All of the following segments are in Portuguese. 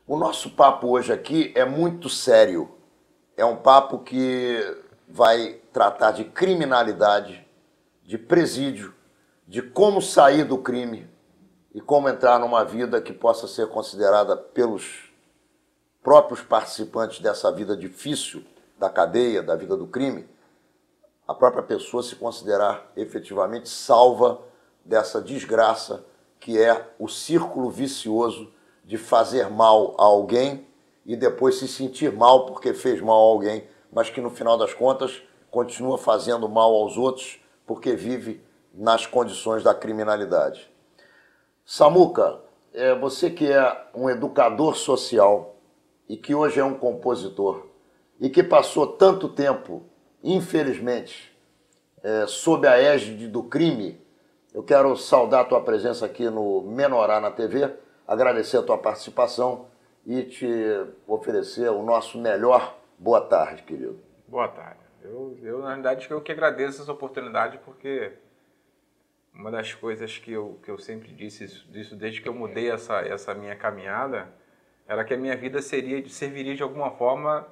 O nosso papo hoje aqui é muito sério. É um papo que vai tratar de criminalidade, de presídio, de como sair do crime e como entrar numa vida que possa ser considerada pelos próprios participantes dessa vida difícil da cadeia, da vida do crime, a própria pessoa se considerar efetivamente salva dessa desgraça que é o círculo vicioso de fazer mal a alguém e depois se sentir mal porque fez mal a alguém, mas que no final das contas continua fazendo mal aos outros porque vive nas condições da criminalidade. Samuca, você que é um educador social e que hoje é um compositor e que passou tanto tempo, infelizmente, sob a égide do crime, eu quero saudar a tua presença aqui no Menorá na TV, agradecer a tua participação e te oferecer o nosso melhor boa tarde, querido. Boa tarde. Na realidade, eu que agradeço essa oportunidade, porque uma das coisas que eu sempre disse isso desde que eu mudei essa minha caminhada, era que a minha vida serviria de alguma forma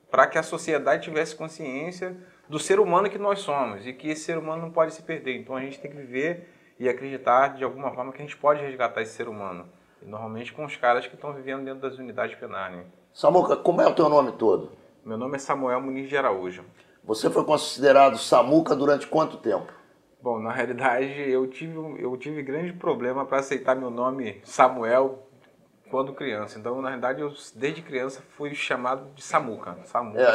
para que a sociedade tivesse consciência do ser humano que nós somos e que esse ser humano não pode se perder. Então a gente tem que viver e acreditar de alguma forma que a gente pode resgatar esse ser humano. E normalmente com os caras que estão vivendo dentro das unidades penais. Né? Samuca, como é o teu nome todo? Meu nome é Samuel Muniz de Araújo. Você foi considerado Samuca durante quanto tempo? Bom, na realidade eu tive grande problema para aceitar meu nome Samuel quando criança. Então, na realidade, eu desde criança fui chamado de Samuca.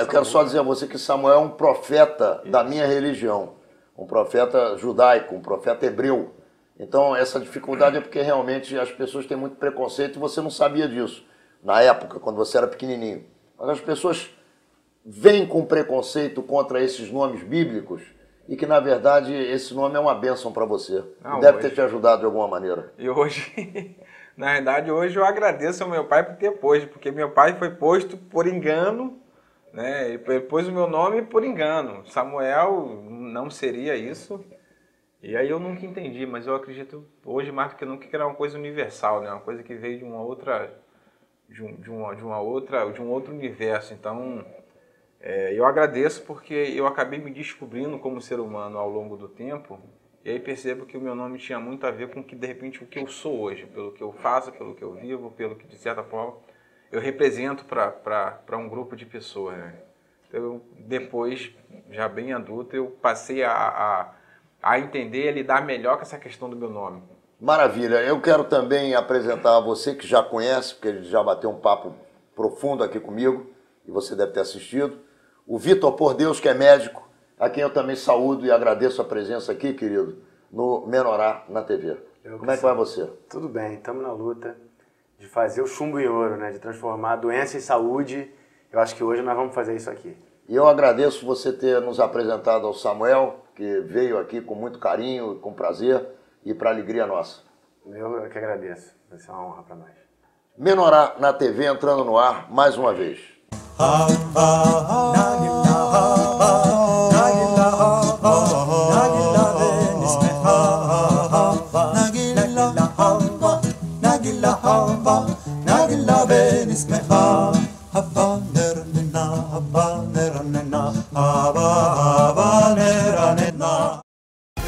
Eu quero só dizer a você que Samuel é um profeta da minha religião, um profeta judaico, um profeta hebreu. Então, essa dificuldade é porque realmente as pessoas têm muito preconceito e você não sabia disso na época, quando você era pequenininho. Mas as pessoas vêm com preconceito contra esses nomes bíblicos e que, na verdade, esse nome é uma bênção para você. Deve ter te ajudado de alguma maneira. E hoje... Na verdade, hoje eu agradeço ao meu pai por ter posto, porque meu pai foi posto por engano, né? Ele pôs o meu nome por engano. Samuel não seria isso. E aí eu nunca entendi, mas eu acredito hoje mais do que nunca que era uma coisa universal, né? Uma coisa que veio de uma outra, de um outro universo. Então, eu agradeço porque eu acabei me descobrindo como ser humano ao longo do tempo. E aí percebo que o meu nome tinha muito a ver com que, de repente, o que eu sou hoje, pelo que eu faço, pelo que eu vivo, pelo que, de certa forma, eu represento para um grupo de pessoas. Né? Então, depois, já bem adulto, eu passei a entender e a lidar melhor com essa questão do meu nome. Maravilha. Eu quero também apresentar a você que já conhece, porque ele já bateu um papo profundo aqui comigo, e você deve ter assistido, o Vitor Por Deus, que é médico, a quem eu também saúdo e agradeço a presença aqui, querido, no Menorá na TV. Como é que vai você? Tudo bem, estamos na luta de fazer o chumbo em ouro, né? De transformar a doença em saúde. Eu acho que hoje nós vamos fazer isso aqui. E eu agradeço você ter nos apresentado ao Samuel, que veio aqui com muito carinho, com prazer e para alegria nossa. Eu que agradeço, vai ser uma honra para nós. Menorá na TV entrando no ar mais uma vez.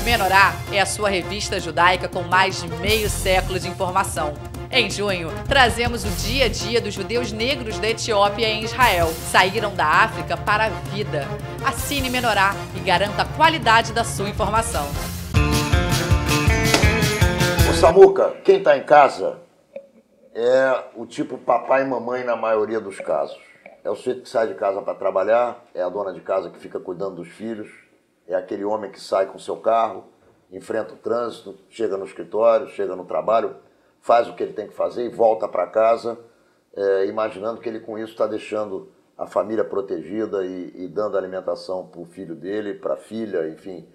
Menorá é a sua revista judaica com mais de meio século de informação. Em junho, trazemos o dia a dia dos judeus negros da Etiópia em Israel. Saíram da África para a vida. Assine Menorá e garanta a qualidade da sua informação. Ô Samuca, quem está em casa é o tipo papai e mamãe na maioria dos casos. É o sujeito que sai de casa para trabalhar, é a dona de casa que fica cuidando dos filhos, é aquele homem que sai com seu carro, enfrenta o trânsito, chega no escritório, chega no trabalho, faz o que ele tem que fazer e volta para casa, imaginando que ele com isso está deixando a família protegida e dando alimentação para o filho dele, para a filha, enfim,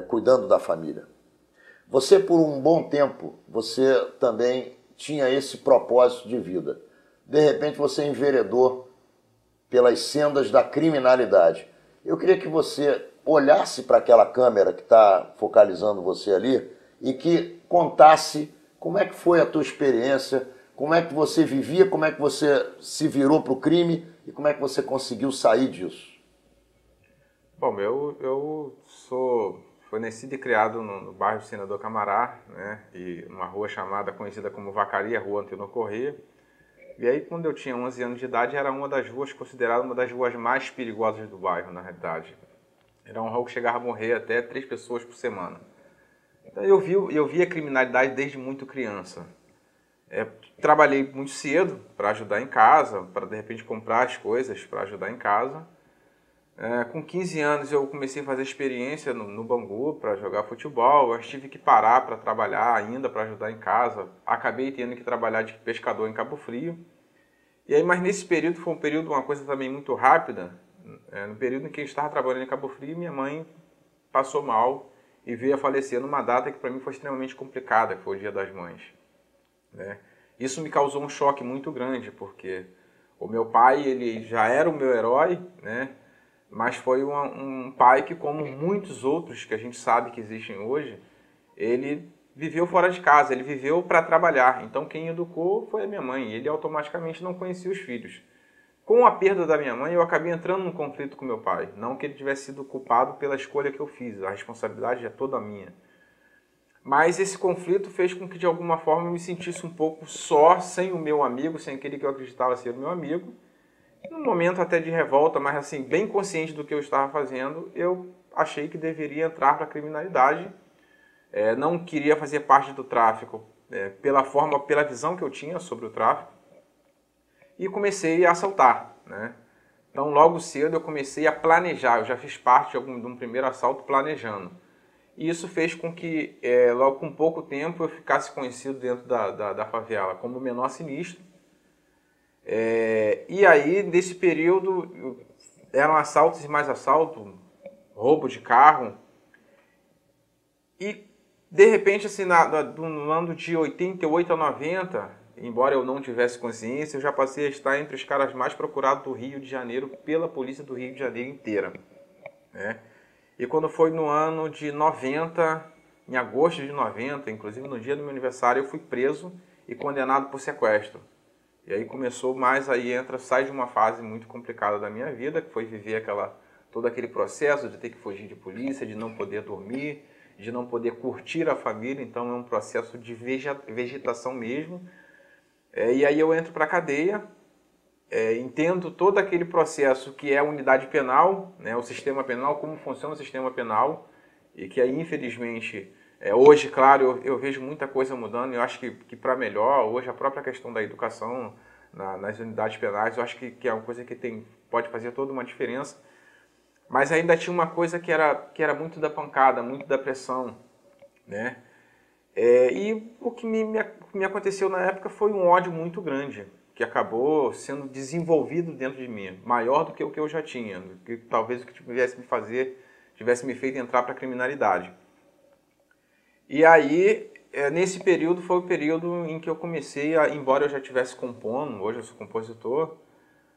cuidando da família. Você, por um bom tempo, você também tinha esse propósito de vida. De repente, você enveredou pelas sendas da criminalidade. Eu queria que você olhasse para aquela câmera que está focalizando você ali e que contasse como é que foi a tua experiência Como é que você vivia, como é que você se virou para o crime e como é que você conseguiu sair disso? Bom, fui nascido e criado no bairro Senador Camará, né, e uma rua conhecida como Vacaria, Rua Antenor Corrêa. E aí, quando eu tinha 11 anos de idade, era uma das ruas, considerada uma das ruas mais perigosas do bairro, na realidade. Era uma rua que chegava a morrer até 3 pessoas por semana. Então eu via criminalidade desde muito criança. Trabalhei muito cedo para ajudar em casa, para de repente comprar as coisas para ajudar em casa. Com 15 anos eu comecei a fazer experiência no Bangu para jogar futebol. Eu tive que parar para trabalhar ainda, para ajudar em casa. Acabei tendo que trabalhar de pescador em Cabo Frio. E aí, mas nesse período, foi um período, uma coisa também muito rápida. No período em que eu estava trabalhando em Cabo Frio, minha mãe passou mal e veio a falecer numa data que para mim foi extremamente complicada, que foi o Dia das Mães. Né? Isso me causou um choque muito grande, porque o meu pai, ele já era o meu herói, né? Mas foi um pai que, como muitos outros que a gente sabe que existem hoje, ele viveu fora de casa, ele viveu para trabalhar. Então quem educou foi a minha mãe, ele automaticamente não conhecia os filhos. Com a perda da minha mãe, eu acabei entrando num conflito com meu pai. Não que ele tivesse sido culpado pela escolha que eu fiz, a responsabilidade é toda minha. Mas esse conflito fez com que, de alguma forma, eu me sentisse um pouco só, sem o meu amigo, sem aquele que eu acreditava ser o meu amigo. Num momento até de revolta, mas assim, bem consciente do que eu estava fazendo, eu achei que deveria entrar para a criminalidade. Não queria fazer parte do tráfico pela visão que eu tinha sobre o tráfico. E comecei a assaltar, né? Então, logo cedo eu comecei a planejar. Eu já fiz parte de um primeiro assalto planejando. E isso fez com que, logo com pouco tempo, eu ficasse conhecido dentro da favela como o menor sinistro. E aí, nesse período, eram assaltos e mais assaltos, roubo de carro. E, de repente, assim, no ano de 88 a 90, embora eu não tivesse consciência, eu já passei a estar entre os caras mais procurados do Rio de Janeiro pela polícia do Rio de Janeiro inteira. Né? E quando foi no ano de 90, em agosto de 90, inclusive no dia do meu aniversário, eu fui preso e condenado por sequestro. E aí começou mais, sai de uma fase muito complicada da minha vida, que foi viver todo aquele processo de ter que fugir de polícia, de não poder dormir, de não poder curtir a família, então é um processo de vegetação mesmo. E aí eu entro para a cadeia, entendo todo aquele processo que é a unidade penal, né, o sistema penal, como funciona o sistema penal, e que aí infelizmente, hoje, claro, eu vejo muita coisa mudando, eu acho que para melhor, hoje a própria questão da educação nas unidades penais, eu acho que é uma coisa que pode fazer toda uma diferença, mas ainda tinha uma coisa que era muito da pancada, muito da pressão, né? E o que me aconteceu na época foi um ódio muito grande, que acabou sendo desenvolvido dentro de mim, maior do que o que eu já tinha, que talvez o que tivesse me feito entrar para a criminalidade. E aí, nesse período, foi o período em que eu comecei embora eu já estivesse compondo, hoje eu sou compositor,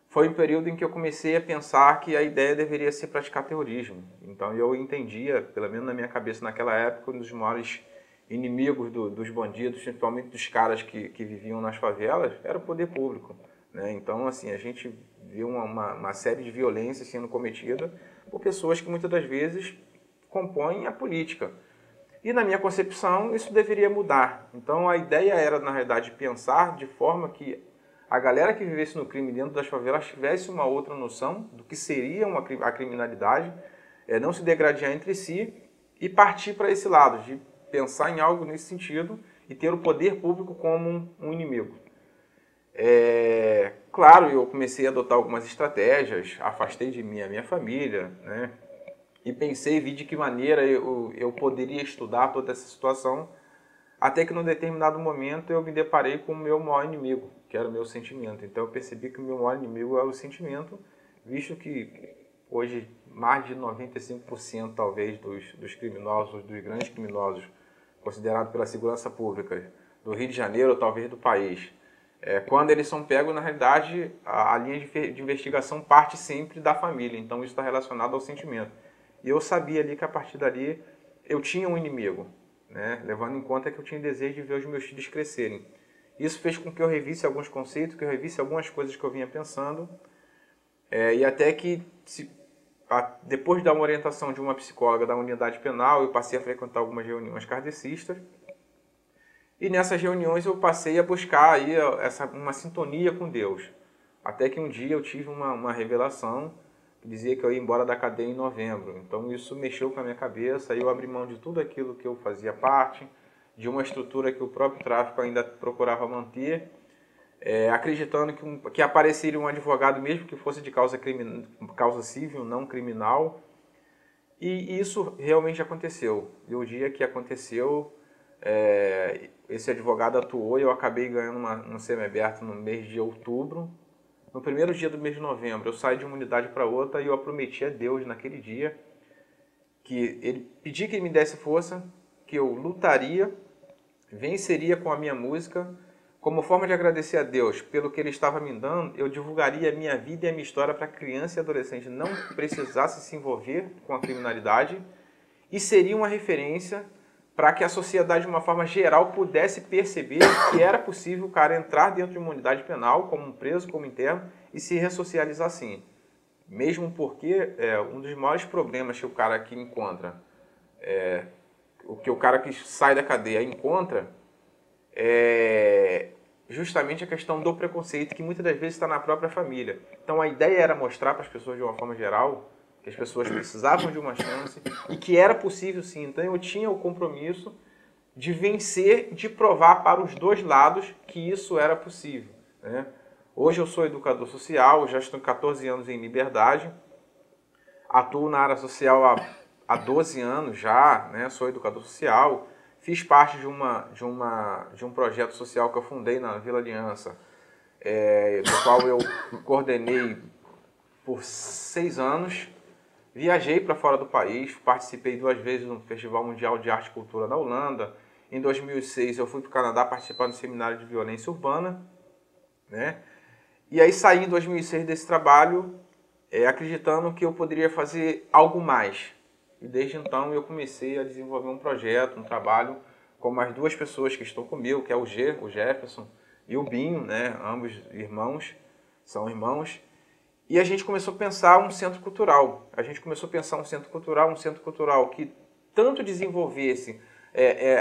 foi um período em que eu comecei a pensar que a ideia deveria ser praticar terrorismo. Então eu entendia, pelo menos na minha cabeça naquela época, um dos maiores inimigos dos bandidos, principalmente dos caras que viviam nas favelas, era o poder público. Né? Então, assim, a gente viu uma série de violências sendo cometida por pessoas que muitas das vezes compõem a política. E na minha concepção, isso deveria mudar. Então a ideia era, na realidade, pensar de forma que a galera que vivesse no crime dentro das favelas tivesse uma outra noção do que seria a criminalidade, não se degradear entre si e partir para esse lado, de pensar em algo nesse sentido e ter o poder público como um inimigo. Claro, eu comecei a adotar algumas estratégias, afastei de mim a minha família, né? E pensei, vi de que maneira eu poderia estudar toda essa situação, até que num determinado momento eu me deparei com o meu maior inimigo, que era o meu sentimento. Então eu percebi que o meu maior inimigo é o sentimento, visto que hoje mais de 95% talvez dos criminosos, dos grandes criminosos, considerados pela segurança pública do Rio de Janeiro ou talvez do país, quando eles são pegos, na realidade, a linha de investigação parte sempre da família, então isso está relacionado ao sentimento. E eu sabia ali que a partir dali eu tinha um inimigo, né? Levando em conta que eu tinha desejo de ver os meus filhos crescerem. Isso fez com que eu revisse alguns conceitos, que eu revisse algumas coisas que eu vinha pensando, e até que, depois de dar uma orientação de uma psicóloga da unidade penal, eu passei a frequentar algumas reuniões kardecistas, e nessas reuniões eu passei a buscar aí uma sintonia com Deus. Até que um dia eu tive uma revelação que dizia que eu ia embora da cadeia em novembro. Então isso mexeu com a minha cabeça, aí eu abri mão de tudo aquilo que eu fazia parte, de uma estrutura que o próprio tráfico ainda procurava manter, acreditando que apareceria um advogado mesmo que fosse de causa civil, não criminal. E isso realmente aconteceu. E o dia que aconteceu, esse advogado atuou e eu acabei ganhando um semiaberto no mês de outubro. No primeiro dia do mês de novembro, eu saí de uma unidade para outra e eu prometi a Deus naquele dia que ele pedia que ele me desse força, que eu lutaria, venceria com a minha música. Como forma de agradecer a Deus pelo que ele estava me dando, eu divulgaria a minha vida e a minha história para criança e adolescente não precisasse se envolver com a criminalidade e seria uma referência para que a sociedade, de uma forma geral, pudesse perceber que era possível o cara entrar dentro de uma unidade penal, como um preso, como interno, e se ressocializar assim. Mesmo porque um dos maiores problemas que o cara que encontra, o que o cara que sai da cadeia encontra, é justamente a questão do preconceito, que muitas das vezes está na própria família. Então a ideia era mostrar para as pessoas, de uma forma geral, que as pessoas precisavam de uma chance e que era possível sim. Então eu tinha o compromisso de vencer, de provar para os dois lados que isso era possível, né? Hoje eu sou educador social, já estou 14 anos em liberdade, atuo na área social há 12 anos já, né? Sou educador social, fiz parte de um projeto social que eu fundei na Vila Aliança, do qual eu coordenei por 6 anos. Viajei para fora do país, participei 2 vezes no Festival Mundial de Arte e Cultura na Holanda. Em 2006 eu fui para o Canadá participar do Seminário de Violência Urbana, né? E aí saí em 2006 desse trabalho, acreditando que eu poderia fazer algo mais. E desde então eu comecei a desenvolver um projeto, um trabalho com mais 2 pessoas que estão comigo, que é o Jefferson e o Binho, né? Ambos irmãos, são irmãos. E a gente começou a pensar um centro cultural. A gente começou a pensar um centro cultural que tanto desenvolvesse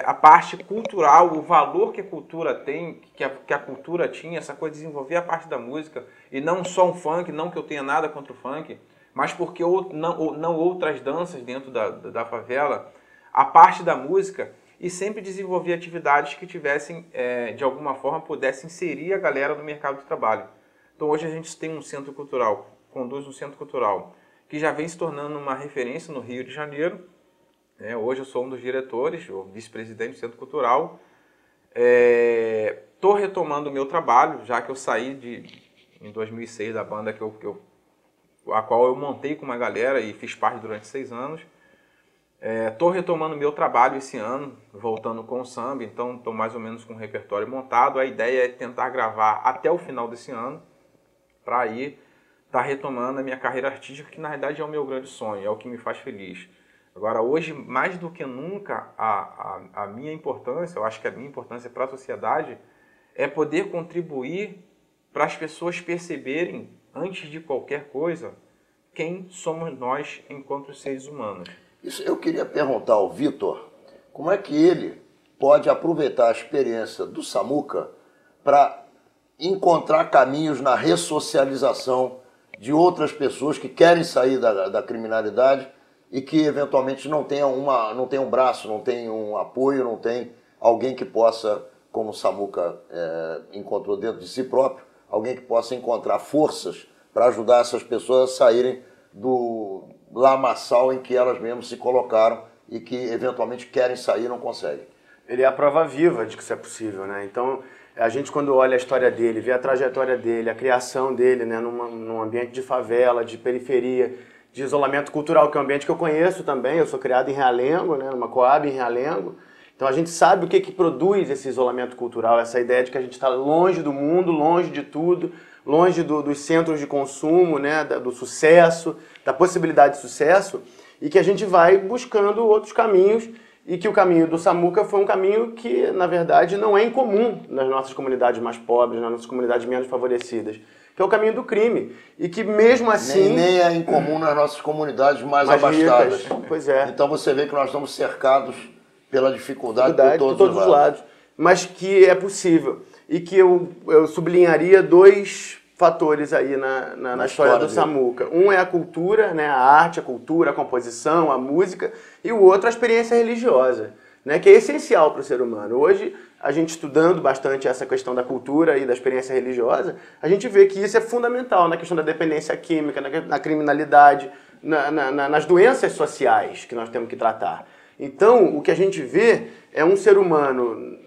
a parte cultural, o valor que a cultura tem, que a cultura tinha, essa coisa de desenvolver a parte da música, e não só um funk, não que eu tenha nada contra o funk, mas porque não outras danças dentro da favela, a parte da música, e sempre desenvolver atividades que tivessem, de alguma forma, pudessem inserir a galera no mercado de trabalho. Então hoje a gente tem um centro cultural, conduz um centro cultural, que já vem se tornando uma referência no Rio de Janeiro. Hoje eu sou um dos diretores, o vice-presidente do centro cultural. Estou retomando o meu trabalho, já que eu saí em 2006 da banda a qual eu montei com uma galera e fiz parte durante 6 anos. Estou retomando o meu trabalho esse ano, voltando com o samba, então estou mais ou menos com o repertório montado. A ideia é tentar gravar até o final desse ano, para aí estar retomando a minha carreira artística, que na verdade é o meu grande sonho, é o que me faz feliz. Agora, hoje, mais do que nunca, a minha importância, eu acho que a minha importância para a sociedade, é poder contribuir para as pessoas perceberem, antes de qualquer coisa, quem somos nós enquanto seres humanos. Isso eu queria perguntar ao Vitor, como é que ele pode aproveitar a experiência do Samuca para encontrar caminhos na ressocialização de outras pessoas que querem sair da criminalidade e que eventualmente não tem um braço, não tem um apoio, não tem alguém que possa, como o Samuca encontrou dentro de si próprio, alguém que possa encontrar forças para ajudar essas pessoas a saírem do lamaçal em que elas mesmas se colocaram e que eventualmente querem sair e não conseguem. Ele é a prova viva de que isso é possível, né? Então, a gente quando olha a história dele, vê a trajetória dele, a criação dele, né, num ambiente de favela, de periferia, de isolamento cultural, que é um ambiente que eu conheço também, eu sou criado em Realengo, né, numa Coab em Realengo, então a gente sabe o que produz esse isolamento cultural, essa ideia de que a gente está longe do mundo, longe de tudo, longe dos centros de consumo, né, do sucesso, da possibilidade de sucesso, e que a gente vai buscando outros caminhos e que o caminho do Samuca foi um caminho que, na verdade, não é incomum nas nossas comunidades mais pobres, nas nossas comunidades menos favorecidas, que é o caminho do crime. E que mesmo assim... Nem é incomum nas nossas comunidades mais abastadas. Ricas. Pois é. Então você vê que nós estamos cercados pela dificuldade por todos os lados. Mas que é possível. E que eu sublinharia 2 fatores aí na história do Samuca. Um é a cultura, né? A arte, a cultura, a composição, a música, e o outro a experiência religiosa, né? Que é essencial para o ser humano. Hoje, a gente estudando bastante essa questão da cultura e da experiência religiosa, a gente vê que isso é fundamental na questão da dependência química, na criminalidade, nas doenças sociais que nós temos que tratar. Então, o que a gente vê é um ser humano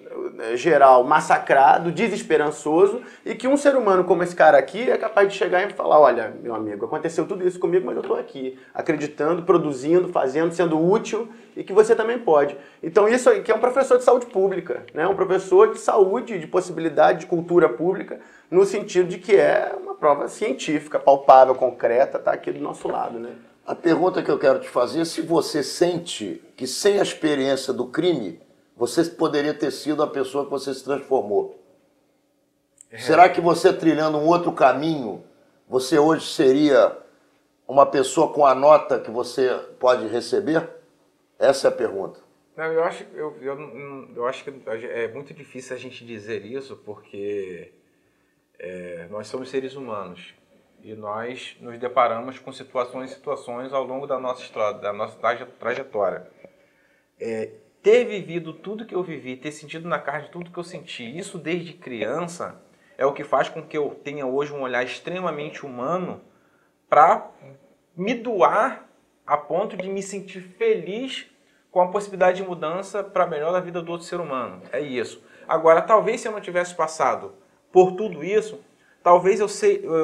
geral massacrado, desesperançoso, e que um ser humano como esse cara aqui é capaz de chegar e falar, olha, meu amigo, aconteceu tudo isso comigo, mas eu estou aqui, acreditando, produzindo, fazendo, sendo útil, e que você também pode. Então isso aqui é um professor de saúde pública, né? Um professor de saúde, de possibilidade de cultura pública, no sentido de que é uma prova científica, palpável, concreta, está aqui do nosso lado, né? A pergunta que eu quero te fazer é se você sente que sem a experiência do crime, você poderia ter sido a pessoa que você se transformou. Será que você trilhando um outro caminho, você hoje seria uma pessoa com a nota que você pode receber? Essa é a pergunta. Não, eu acho que é muito difícil a gente dizer isso, porque nós somos seres humanos e nós nos deparamos com situações ao longo da nossa história, da nossa trajetória. Ter vivido tudo que eu vivi, ter sentido na carne tudo que eu senti, isso desde criança, é o que faz com que eu tenha hoje um olhar extremamente humano para me doar a ponto de me sentir feliz com a possibilidade de mudança para melhor da vida do outro ser humano. É isso. Agora, talvez se eu não tivesse passado por tudo isso, talvez eu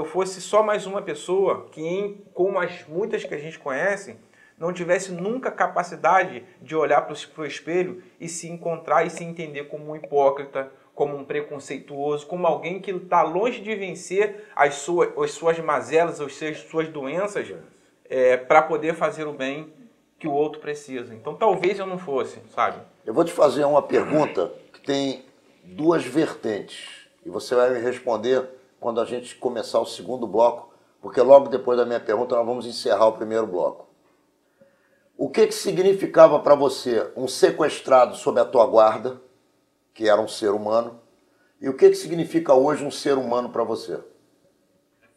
fosse só mais uma pessoa que, como as muitas que a gente conhece, não tivesse nunca capacidade de olhar para o espelho e se encontrar e se entender como um hipócrita, como um preconceituoso, como alguém que está longe de vencer as suas mazelas, as suas doenças, para poder fazer o bem que o outro precisa. Então talvez eu não fosse, sabe? Eu vou te fazer uma pergunta que tem 2 vertentes e você vai me responder quando a gente começar o segundo bloco, porque logo depois da minha pergunta nós vamos encerrar o primeiro bloco. O que significava para você um sequestrado sob a tua guarda, que era um ser humano, e o que significa hoje um ser humano para você?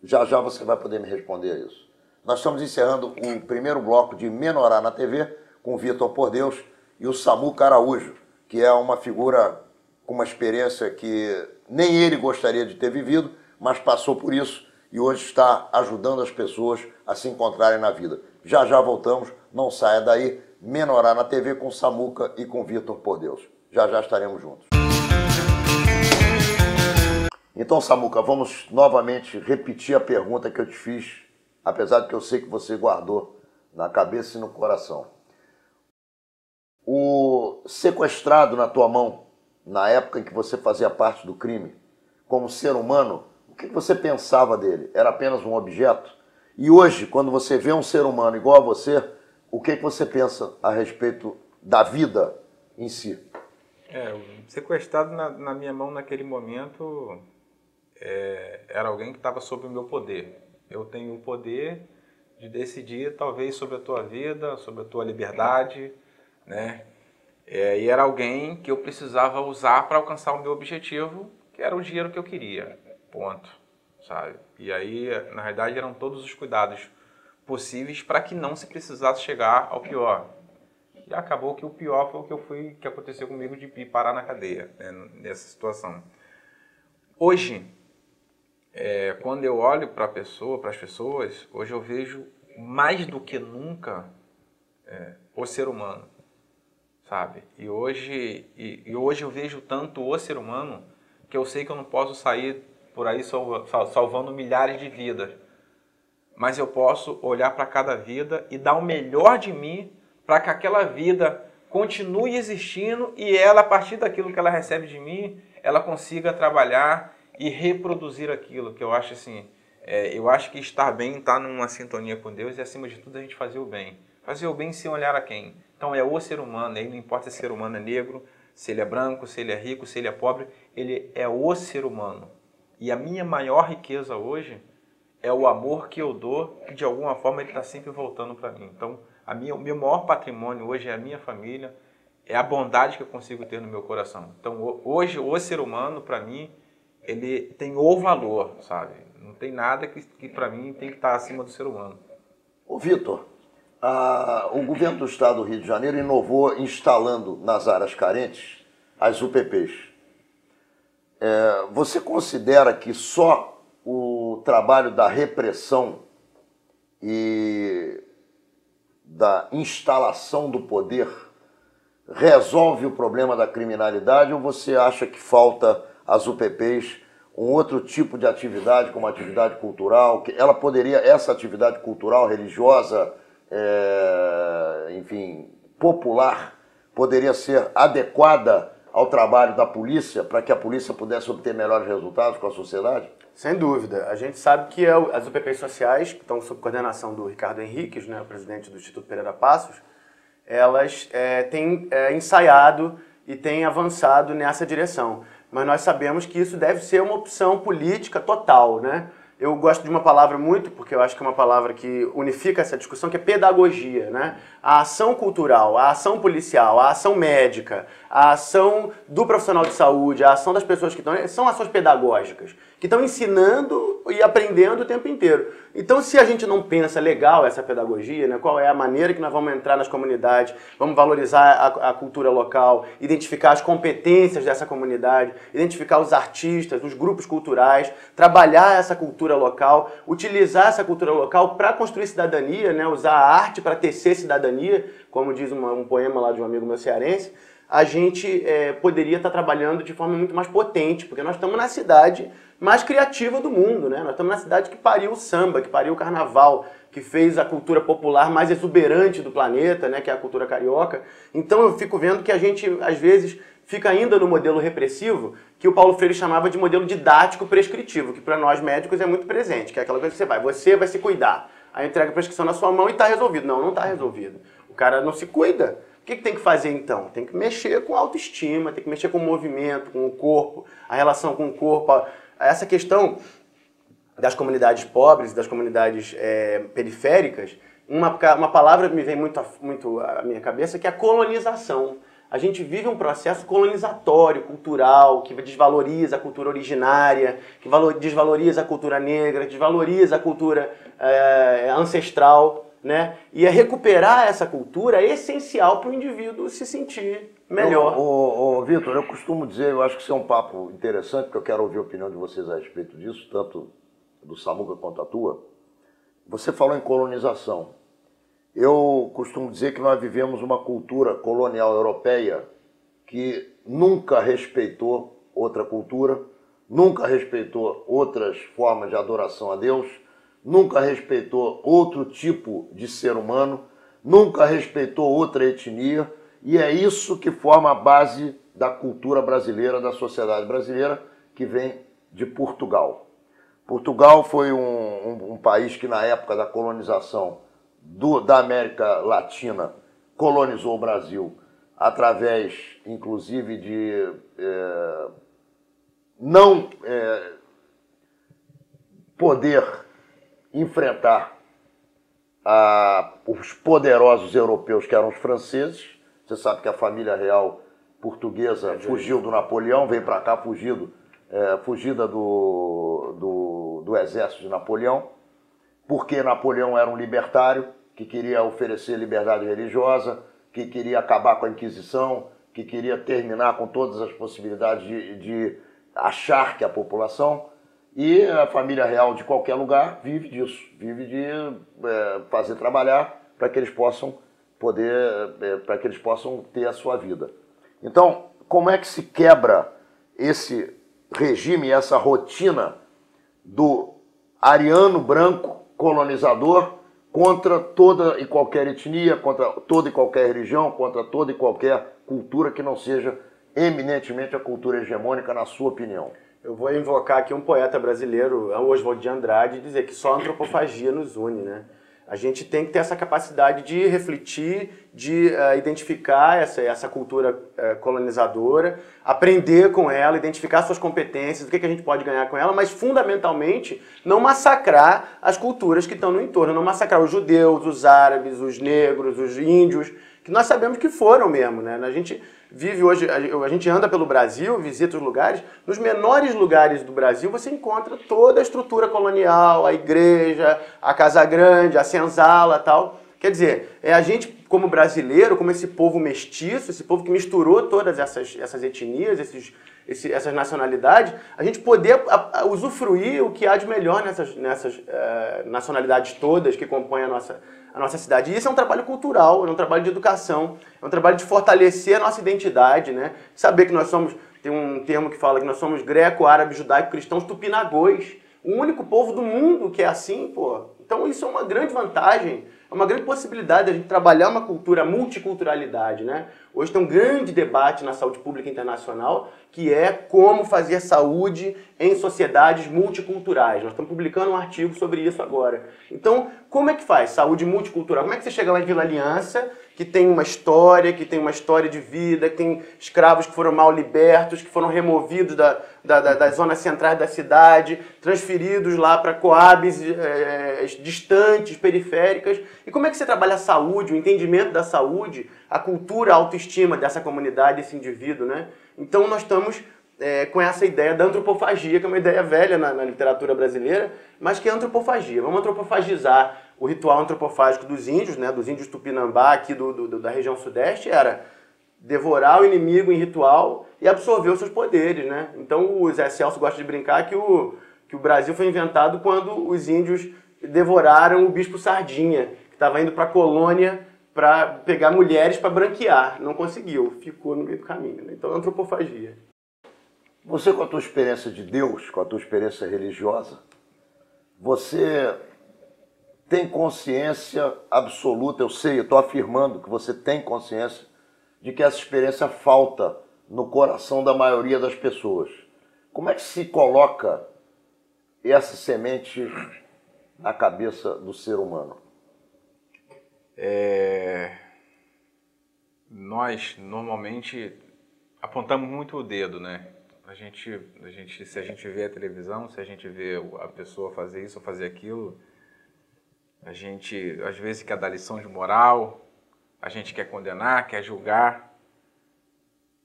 Já já você vai poder me responder isso. Nós estamos encerrando o primeiro bloco de Menorá na TV com o Vitor Por Deus e o Samuca Araújo, que é uma figura com uma experiência que nem ele gostaria de ter vivido, mas passou por isso e hoje está ajudando as pessoas a se encontrarem na vida. Já já voltamos, não saia daí, Menorá na TV com Samuca e com Vitor Por Deus. Já já estaremos juntos. Então, Samuca, vamos novamente repetir a pergunta que eu te fiz, apesar de que eu sei que você guardou na cabeça e no coração. O sequestrado na tua mão, na época em que você fazia parte do crime, como ser humano, o que você pensava dele? Era apenas um objeto? E hoje, quando você vê um ser humano igual a você, o que você pensa a respeito da vida em si? O sequestrado na minha mão naquele momento era alguém que estava sob o meu poder. Eu tenho o poder de decidir, talvez, sobre a tua vida, sobre a tua liberdade, né? E era alguém que eu precisava usar para alcançar o meu objetivo, que era o dinheiro que eu queria. Ponto. Sabe? E aí, na realidade, eram todos os cuidados possíveis para que não se precisasse chegar ao pior. E acabou que o pior foi o que aconteceu comigo de parar na cadeia, né, nessa situação. Hoje, quando eu olho para as pessoas, hoje eu vejo mais do que nunca o ser humano, sabe? E hoje eu vejo tanto o ser humano que eu sei que eu não posso sair por aí salvando milhares de vidas, mas eu posso olhar para cada vida e dar o melhor de mim para que aquela vida continue existindo e ela, a partir daquilo que ela recebe de mim, ela consiga trabalhar e reproduzir aquilo, que eu acho assim, eu acho que estar bem, estar numa sintonia com Deus e acima de tudo a gente fazer o bem. Fazer o bem sem olhar a quem? Então é o ser humano, aí não importa se o ser humano é negro, se ele é branco, se ele é rico, se ele é pobre, ele é o ser humano. E a minha maior riqueza hoje é o amor que eu dou, que de alguma forma ele está sempre voltando para mim. Então o meu maior patrimônio hoje é a minha família, é a bondade que eu consigo ter no meu coração. Então hoje o ser humano, para mim, ele tem o valor, sabe? Não tem nada que para mim tem que estar acima do ser humano. Ô Vitor, o governo do estado do Rio de Janeiro inovou instalando nas áreas carentes as UPPs. Você considera que só o trabalho da repressão e da instalação do poder resolve o problema da criminalidade, ou você acha que falta às UPPs um outro tipo de atividade, como atividade cultural, que ela poderia, essa atividade cultural, religiosa, enfim, popular, poderia ser adequada ao trabalho da polícia, para que a polícia pudesse obter melhores resultados com a sociedade? Sem dúvida. A gente sabe que as UPPs sociais, que estão sob coordenação do Ricardo Henriques, né, o presidente do Instituto Pereira Passos, elas têm ensaiado e têm avançado nessa direção. Mas nós sabemos que isso deve ser uma opção política total, né? Eu gosto de uma palavra muito, porque eu acho que é uma palavra que unifica essa discussão, que é pedagogia, né? A ação cultural, a ação policial, a ação médica, a ação do profissional de saúde, a ação das pessoas que estão... são ações pedagógicas, que estão ensinando e aprendendo o tempo inteiro. Então, se a gente não pensa legal essa pedagogia, né, qual é a maneira que nós vamos entrar nas comunidades, vamos valorizar a cultura local, identificar as competências dessa comunidade, identificar os artistas, os grupos culturais, trabalhar essa cultura local, utilizar essa cultura local para construir cidadania, né, usar a arte para tecer cidadania, como diz um poema lá de um amigo meu cearense, a gente poderia estar trabalhando de forma muito mais potente, porque nós estamos na cidade mais criativa do mundo, né? Nós estamos na cidade que pariu o samba, que pariu o carnaval, que fez a cultura popular mais exuberante do planeta, né? Que é a cultura carioca. Então eu fico vendo que a gente, às vezes, fica ainda no modelo repressivo, que o Paulo Freire chamava de modelo didático prescritivo, que para nós médicos é muito presente, que é aquela coisa que você vai se cuidar. Aí entrega a prescrição na sua mão e está resolvido. Não, não está resolvido. O cara não se cuida. O que tem que fazer então? Tem que mexer com a autoestima, tem que mexer com o movimento, com o corpo, a relação com o corpo. Essa questão das comunidades pobres, das comunidades periféricas, uma palavra me vem muito à minha cabeça, que é a colonização. A gente vive um processo colonizatório, cultural, que desvaloriza a cultura originária, que desvaloriza a cultura negra, desvaloriza a cultura ancestral, né? E recuperar essa cultura é essencial para o indivíduo se sentir melhor. Vitor, eu costumo dizer, eu acho que isso é um papo interessante, porque eu quero ouvir a opinião de vocês a respeito disso, tanto do Samuca quanto a tua. Você falou em colonização. Eu costumo dizer que nós vivemos uma cultura colonial europeia que nunca respeitou outra cultura, nunca respeitou outras formas de adoração a Deus, nunca respeitou outro tipo de ser humano, nunca respeitou outra etnia, e é isso que forma a base da cultura brasileira, da sociedade brasileira, que vem de Portugal. Portugal foi um país que, na época da colonização da América Latina, colonizou o Brasil através, inclusive, de não poder enfrentar os poderosos europeus, que eram os franceses. Você sabe que a família real portuguesa fugiu do Napoleão, veio para cá fugida do exército de Napoleão, porque Napoleão era um libertário que queria oferecer liberdade religiosa, que queria acabar com a Inquisição, que queria terminar com todas as possibilidades de achar que a população... E a família real de qualquer lugar vive disso, vive de fazer trabalhar para que eles possam ter a sua vida. Então, como é que se quebra esse regime, essa rotina do ariano branco colonizador contra toda e qualquer etnia, contra toda e qualquer religião, contra toda e qualquer cultura que não seja eminentemente a cultura hegemônica, na sua opinião? Eu vou invocar aqui um poeta brasileiro, Oswald de Andrade, e dizer que só a antropofagia nos une, né? A gente tem que ter essa capacidade de refletir de identificar essa cultura colonizadora, aprender com ela, identificar suas competências, o que a gente pode ganhar com ela, mas fundamentalmente não massacrar as culturas que estão no entorno, não massacrar os judeus, os árabes, os negros, os índios, que nós sabemos que foram mesmo, né? A gente vive hoje, a gente anda pelo Brasil, visita os lugares, nos menores lugares do Brasil você encontra toda a estrutura colonial, a igreja, a Casa Grande, a senzala e tal. Quer dizer, a gente como brasileiro, como esse povo mestiço, esse povo que misturou todas essas etnias, essas nacionalidades, a gente poder usufruir o que há de melhor nessas nacionalidades todas que compõem a nossa cidade. E isso é um trabalho cultural, é um trabalho de educação, é um trabalho de fortalecer a nossa identidade, né? Saber que nós somos, tem um termo que fala que nós somos greco, árabe, judaico, cristãos, tupinagôs. O único povo do mundo que é assim, pô. Então isso é uma grande vantagem, é uma grande possibilidade de a gente trabalhar uma cultura, a multiculturalidade, né? Hoje tem um grande debate na saúde pública internacional, que é como fazer saúde em sociedades multiculturais. Nós estamos publicando um artigo sobre isso agora. Então, como é que faz saúde multicultural? Como é que você chega lá em Vila Aliança, que tem uma história de vida, que tem escravos que foram mal libertos, que foram removidos das zonas centrais da cidade, transferidos lá para coabs distantes, periféricas. E como é que você trabalha a saúde, o entendimento da saúde, a cultura, a autoestima dessa comunidade, desse indivíduo, né? Então nós estamos com essa ideia da antropofagia, que é uma ideia velha na literatura brasileira, mas que é antropofagia. Vamos antropofagizar. O ritual antropofágico dos índios, né, dos índios Tupinambá, aqui da região sudeste, era devorar o inimigo em ritual e absorver os seus poderes, né? Então o Zé Celso gosta de brincar que o Brasil foi inventado quando os índios devoraram o bispo Sardinha, que estava indo para a colônia para pegar mulheres para branquear. Não conseguiu, ficou no meio do caminho, né? Então antropofagia. Você, com a tua experiência de Deus, com a tua experiência religiosa, você tem consciência absoluta, eu sei, eu estou afirmando que você tem consciência de que essa experiência falta no coração da maioria das pessoas. Como é que se coloca essa semente na cabeça do ser humano? Nós, normalmente, apontamos muito o dedo, né? Se a gente vê a televisão, se a gente vê a pessoa fazer isso ou fazer aquilo, a gente, às vezes, quer dar lição de moral, a gente quer condenar, quer julgar.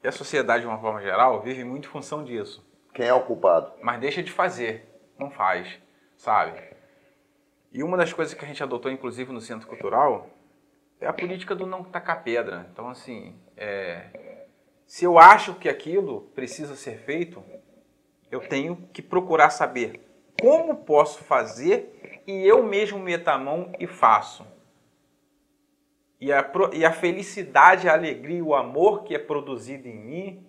E a sociedade, de uma forma geral, vive muito em função disso. Quem é o culpado? Mas deixa de fazer, não faz, sabe? E uma das coisas que a gente adotou, inclusive, no Centro Cultural, é a política do não tacar pedra. Então, assim, se eu acho que aquilo precisa ser feito, eu tenho que procurar saber como posso fazer e eu mesmo meto a mão e faço. E a felicidade, a alegria, o amor que é produzido em mim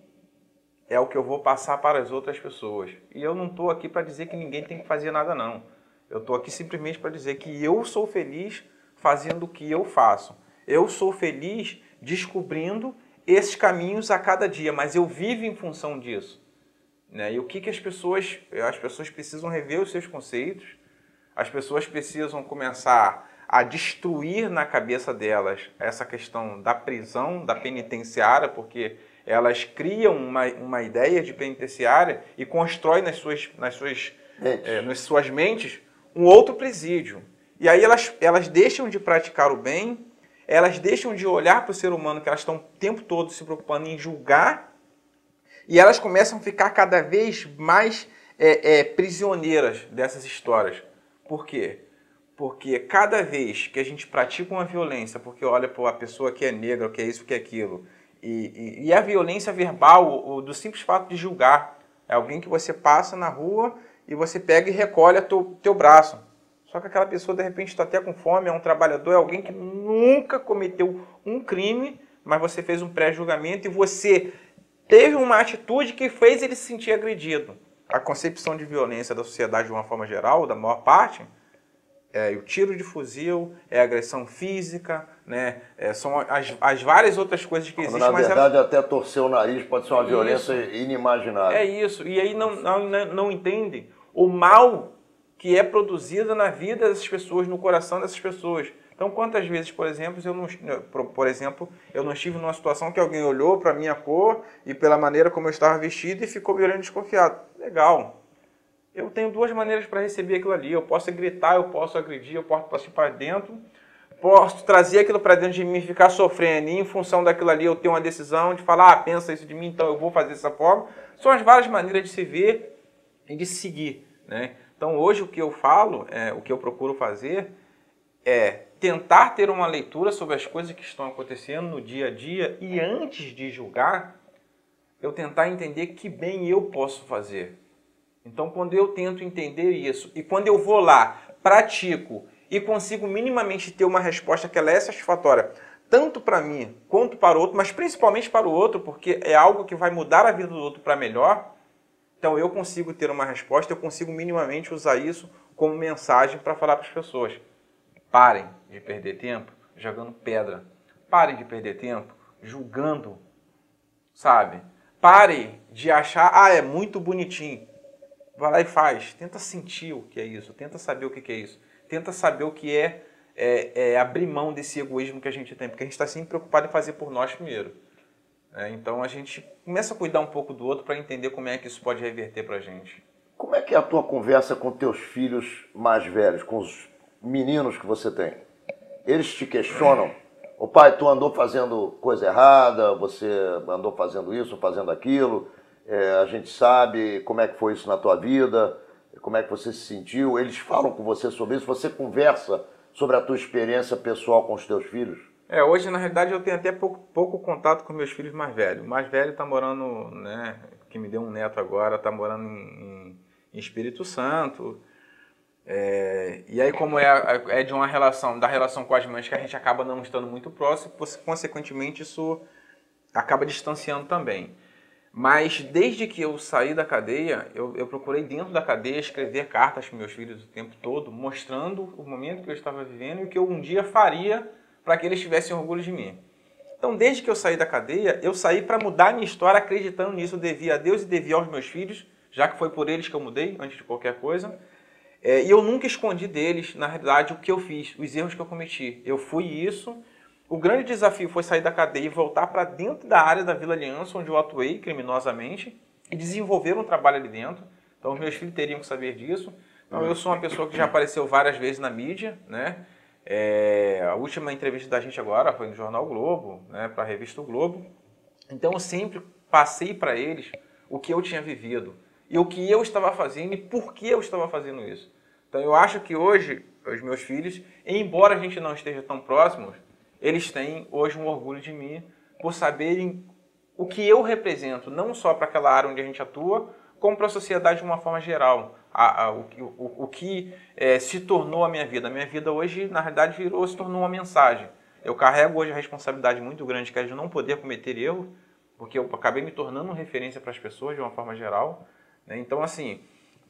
é o que eu vou passar para as outras pessoas. E eu não estou aqui para dizer que ninguém tem que fazer nada, não. Eu estou aqui simplesmente para dizer que eu sou feliz fazendo o que eu faço. Eu sou feliz descobrindo esses caminhos a cada dia, mas eu vivo em função disso. Né? E o que as pessoas precisam rever os seus conceitos, as pessoas precisam começar a destruir na cabeça delas essa questão da prisão, da penitenciária, porque elas criam uma ideia de penitenciária e constroem nas suas mentes um outro presídio. E aí elas deixam de praticar o bem, elas deixam de olhar para o ser humano, que elas estão o tempo todo se preocupando em julgar, e elas começam a ficar cada vez mais prisioneiras dessas histórias. Por quê? Porque cada vez que a gente pratica uma violência, porque olha para a pessoa que é negra, que é isso, que é aquilo, e a violência verbal, do simples fato de julgar, é alguém que você passa na rua e você pega e recolhe teu braço. Só que aquela pessoa, de repente, está até com fome, é um trabalhador, é alguém que nunca cometeu um crime, mas você fez um pré-julgamento e você teve uma atitude que fez ele se sentir agredido. A concepção de violência da sociedade, de uma forma geral, da maior parte, é o tiro de fuzil, é a agressão física, né? São as várias outras coisas que existem. Na verdade, até torcer o nariz pode ser uma violência inimaginável. É isso. E aí não entendem o mal que é produzido na vida dessas pessoas, no coração dessas pessoas. Então, quantas vezes, por exemplo, eu não estive numa situação que alguém olhou para a minha cor e pela maneira como eu estava vestido e ficou me olhando desconfiado. Legal. Eu tenho duas maneiras para receber aquilo ali. Eu posso gritar, eu posso agredir, eu posso passar para dentro, posso trazer aquilo para dentro de mim e ficar sofrendo. E em função daquilo ali eu tenho uma decisão de falar, pensa isso de mim, então eu vou fazer dessa forma. São as várias maneiras de se ver e de se seguir, né? Então hoje o que eu falo, o que eu procuro fazer é tentar ter uma leitura sobre as coisas que estão acontecendo no dia a dia e antes de julgar, eu tentar entender que bem eu posso fazer. Então, quando eu tento entender isso e quando eu vou lá, pratico e consigo minimamente ter uma resposta que ela é satisfatória, tanto para mim quanto para o outro, mas principalmente para o outro, porque é algo que vai mudar a vida do outro para melhor, então eu consigo ter uma resposta, eu consigo minimamente usar isso como mensagem para falar para as pessoas. Parem de perder tempo jogando pedra. Parem de perder tempo julgando, sabe? Parem de achar, é muito bonitinho. Vai lá e faz. Tenta sentir o que é isso. Tenta saber o que é isso. Tenta saber o que é abrir mão desse egoísmo que a gente tem. Porque a gente está sempre preocupado em fazer por nós primeiro. Então a gente começa a cuidar um pouco do outro para entender como é que isso pode reverter para a gente. Como é que é a tua conversa com teus filhos mais velhos, com os meninos que você tem? Eles te questionam? O pai, tu andou fazendo coisa errada, você andou fazendo isso, fazendo aquilo, a gente sabe como é que foi isso na tua vida, como é que você se sentiu. Eles falam com você sobre isso, você conversa sobre a tua experiência pessoal com os teus filhos? Hoje, na realidade, eu tenho até pouco contato com meus filhos mais velhos. O mais velho está morando, né, que me deu um neto agora, está morando em Espírito Santo. E aí, como é de uma relação, da relação com as mães, que a gente acaba não estando muito próximo, consequentemente isso acaba distanciando também. Mas desde que eu saí da cadeia, eu procurei dentro da cadeia escrever cartas para meus filhos o tempo todo, mostrando o momento que eu estava vivendo e o que eu um dia faria para que eles tivessem orgulho de mim. Então, desde que eu saí da cadeia, eu saí para mudar a minha história acreditando nisso. Eu devia a Deus e devia aos meus filhos, já que foi por eles que eu mudei, antes de qualquer coisa. E eu nunca escondi deles, na realidade, o que eu fiz, os erros que eu cometi. Eu fui isso. O grande desafio foi sair da cadeia e voltar para dentro da área da Vila Aliança, onde eu atuei criminosamente, e desenvolver um trabalho ali dentro. Então, os meus filhos teriam que saber disso. Então, eu sou uma pessoa que já apareceu várias vezes na mídia, né? A última entrevista da gente agora foi no Jornal Globo, né, para a revista o Globo. Então, eu sempre passei para eles o que eu tinha vivido e o que eu estava fazendo e por que eu estava fazendo isso. Então, eu acho que hoje, os meus filhos, embora a gente não esteja tão próximos, eles têm hoje um orgulho de mim por saberem o que eu represento, não só para aquela área onde a gente atua, como para a sociedade de uma forma geral. O que se tornou a minha vida. A minha vida hoje, na realidade, se tornou uma mensagem. Eu carrego hoje a responsabilidade muito grande que é de não poder cometer erro, porque eu acabei me tornando referência para as pessoas de uma forma geral. Né? Então, assim,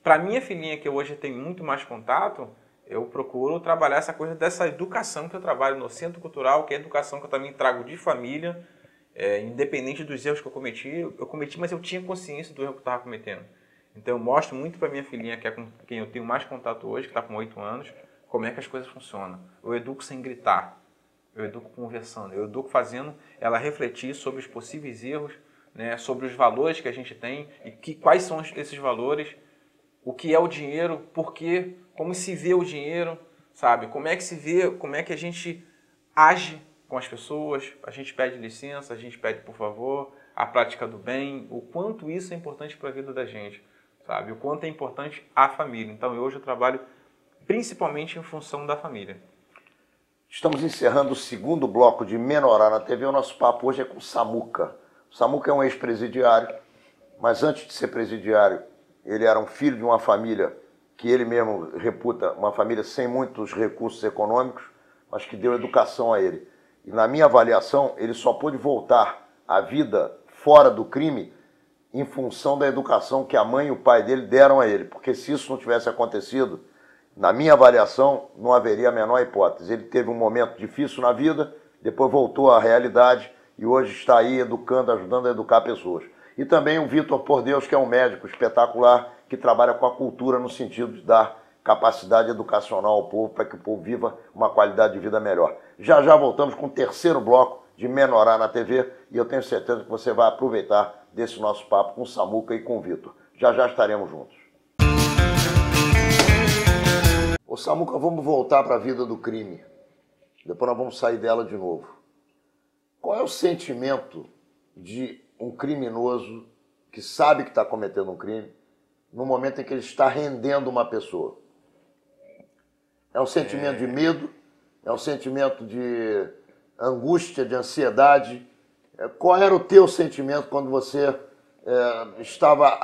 para minha filhinha, que hoje tem muito mais contato, eu procuro trabalhar essa coisa dessa educação que eu trabalho no Centro Cultural, que é a educação que eu também trago de família, independente dos erros que eu cometi, mas eu tinha consciência do erro que eu estava cometendo. Então eu mostro muito para minha filhinha, que é com quem eu tenho mais contato hoje, que está com 8 anos, como é que as coisas funcionam. Eu educo sem gritar, eu educo conversando, eu educo fazendo ela refletir sobre os possíveis erros, né, sobre os valores que a gente tem e quais são esses valores, o que é o dinheiro, por quê, como se vê o dinheiro, sabe? Como é que se vê, como é que a gente age com as pessoas, a gente pede licença, a gente pede por favor, a prática do bem, o quanto isso é importante para a vida da gente, sabe? O quanto é importante a família. Então, hoje eu trabalho principalmente em função da família. Estamos encerrando o segundo bloco de Menorá na TV. O nosso papo hoje é com o Samuca. O Samuca é um ex-presidiário, mas antes de ser presidiário, ele era um filho de uma família que ele mesmo reputa uma família sem muitos recursos econômicos, mas que deu educação a ele. E na minha avaliação, ele só pôde voltar à vida fora do crime em função da educação que a mãe e o pai dele deram a ele. Porque se isso não tivesse acontecido, na minha avaliação, não haveria a menor hipótese. Ele teve um momento difícil na vida, depois voltou à realidade e hoje está aí educando, ajudando a educar pessoas. E também o Vitor Por Deus, que é um médico espetacular, que trabalha com a cultura no sentido de dar capacidade educacional ao povo para que o povo viva uma qualidade de vida melhor. Já já voltamos com o terceiro bloco de Menorá na TV e eu tenho certeza que você vai aproveitar desse nosso papo com o Samuca e com o Vitor. Já já estaremos juntos. Ô Samuca, vamos voltar para a vida do crime. Depois nós vamos sair dela de novo. Qual é o sentimento de um criminoso que sabe que está cometendo um crime no momento em que ele está rendendo uma pessoa? É um sentimento de medo? É um sentimento de angústia, de ansiedade? Qual era o teu sentimento quando você estava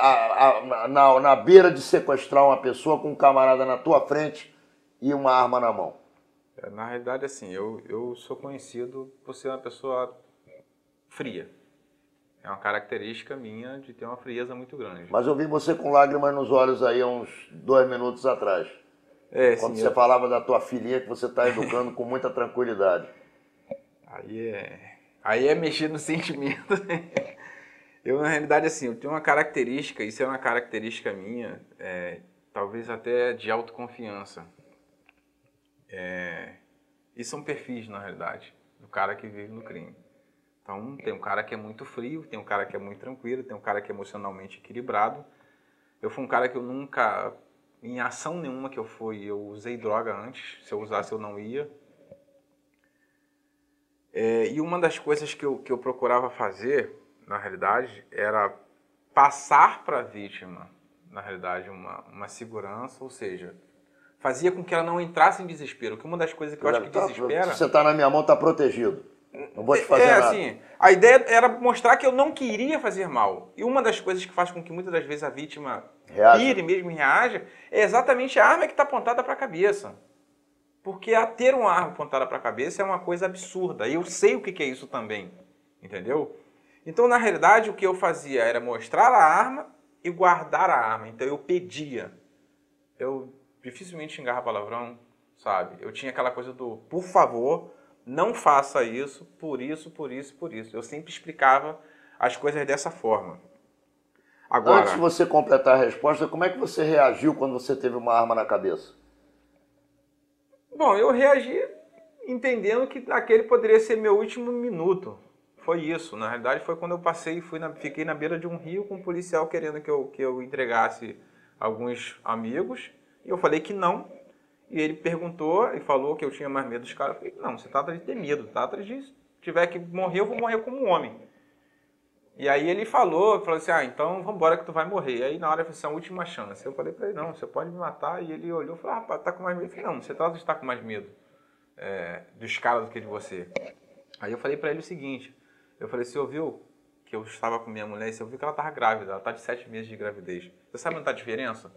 na beira de sequestrar uma pessoa com um camarada na tua frente e uma arma na mão? Na realidade, assim, eu sou conhecido por ser uma pessoa fria. É uma característica minha de ter uma frieza muito grande. Mas eu vi você com lágrimas nos olhos aí há uns 2 minutos atrás. Quando você falava da tua filhinha que você está educando com muita tranquilidade. Aí é mexer no sentimento. Eu, na realidade, assim, eu tenho uma característica, isso é uma característica minha, talvez até de autoconfiança. E são perfis, na realidade, do cara que vive no crime. Então, tem um cara que é muito frio, tem um cara que é muito tranquilo, tem um cara que é emocionalmente equilibrado. Eu fui um cara que eu nunca, em ação nenhuma que eu usei droga antes. Se eu usasse, eu não ia. E uma das coisas que eu procurava fazer, na realidade, era passar para a vítima, na realidade, uma segurança, ou seja, fazia com que ela não entrasse em desespero. Que uma das coisas que eu acho que desespera... Se você está na minha mão, está protegido. Não vou te fazer nada. Assim, a ideia era mostrar que eu não queria fazer mal. E uma das coisas que faz com que muitas das vezes a vítima pire mesmo e reaja é exatamente a arma que está apontada para a cabeça. Porque ter uma arma apontada para a cabeça é uma coisa absurda. E eu sei o que é isso também. Entendeu? Então, na realidade, o que eu fazia era mostrar a arma e guardar a arma. Então, eu pedia. Eu dificilmente xingava palavrão, sabe? Eu tinha aquela coisa do, por favor, não faça isso, por isso, por isso, por isso. Eu sempre explicava as coisas dessa forma. Agora, antes de você completar a resposta, como é que você reagiu quando você teve uma arma na cabeça? Bom, eu reagi entendendo que aquele poderia ser meu último minuto. Foi isso. Na realidade, foi quando eu passei e fiquei na beira de um rio com um policial querendo que eu entregasse alguns amigos. E eu falei que não. E ele perguntou e falou que eu tinha mais medo dos caras. Eu falei, não, você trata de ter medo. Trata de, se tiver que morrer, eu vou morrer como um homem. E aí ele falou assim, então vamos embora que tu vai morrer. E aí na hora eu falei assim, a última chance. Eu falei pra ele, não, você pode me matar. E ele olhou e falou, rapaz, tá com mais medo. Eu falei, não, você trata de estar com mais medo dos caras do que de você. Aí eu falei pra ele o seguinte, eu falei, você ouviu que eu estava com minha mulher e você ouviu que ela estava grávida, ela está de 7 meses de gravidez. Você sabe onde está a diferença?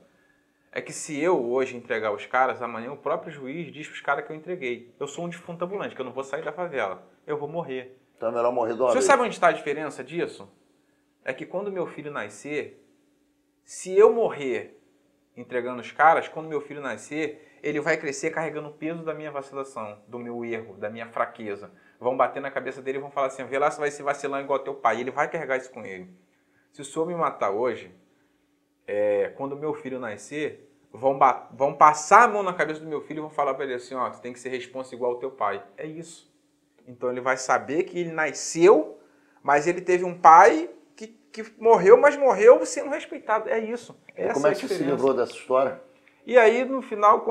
É que se eu hoje entregar os caras, amanhã o próprio juiz diz para os caras que eu entreguei. Eu sou um defunto ambulante, que eu não vou sair da favela. Eu vou morrer. Então é melhor morrer de uma vez. Você sabe onde está a diferença disso? É que quando meu filho nascer, se eu morrer entregando os caras, quando meu filho nascer, ele vai crescer carregando o peso da minha vacilação, do meu erro, da minha fraqueza. Vão bater na cabeça dele e vão falar assim, vê lá se vai se vacilar igual teu pai. E ele vai carregar isso com ele. Se o senhor me matar hoje, quando meu filho nascer, vão passar a mão na cabeça do meu filho e vão falar para ele assim, ó, tu tem que ser responsável igual ao teu pai. É isso. Então ele vai saber que ele nasceu, mas ele teve um pai que morreu, mas morreu sendo respeitado. É isso. Como é que você se livrou dessa história? E aí, no final,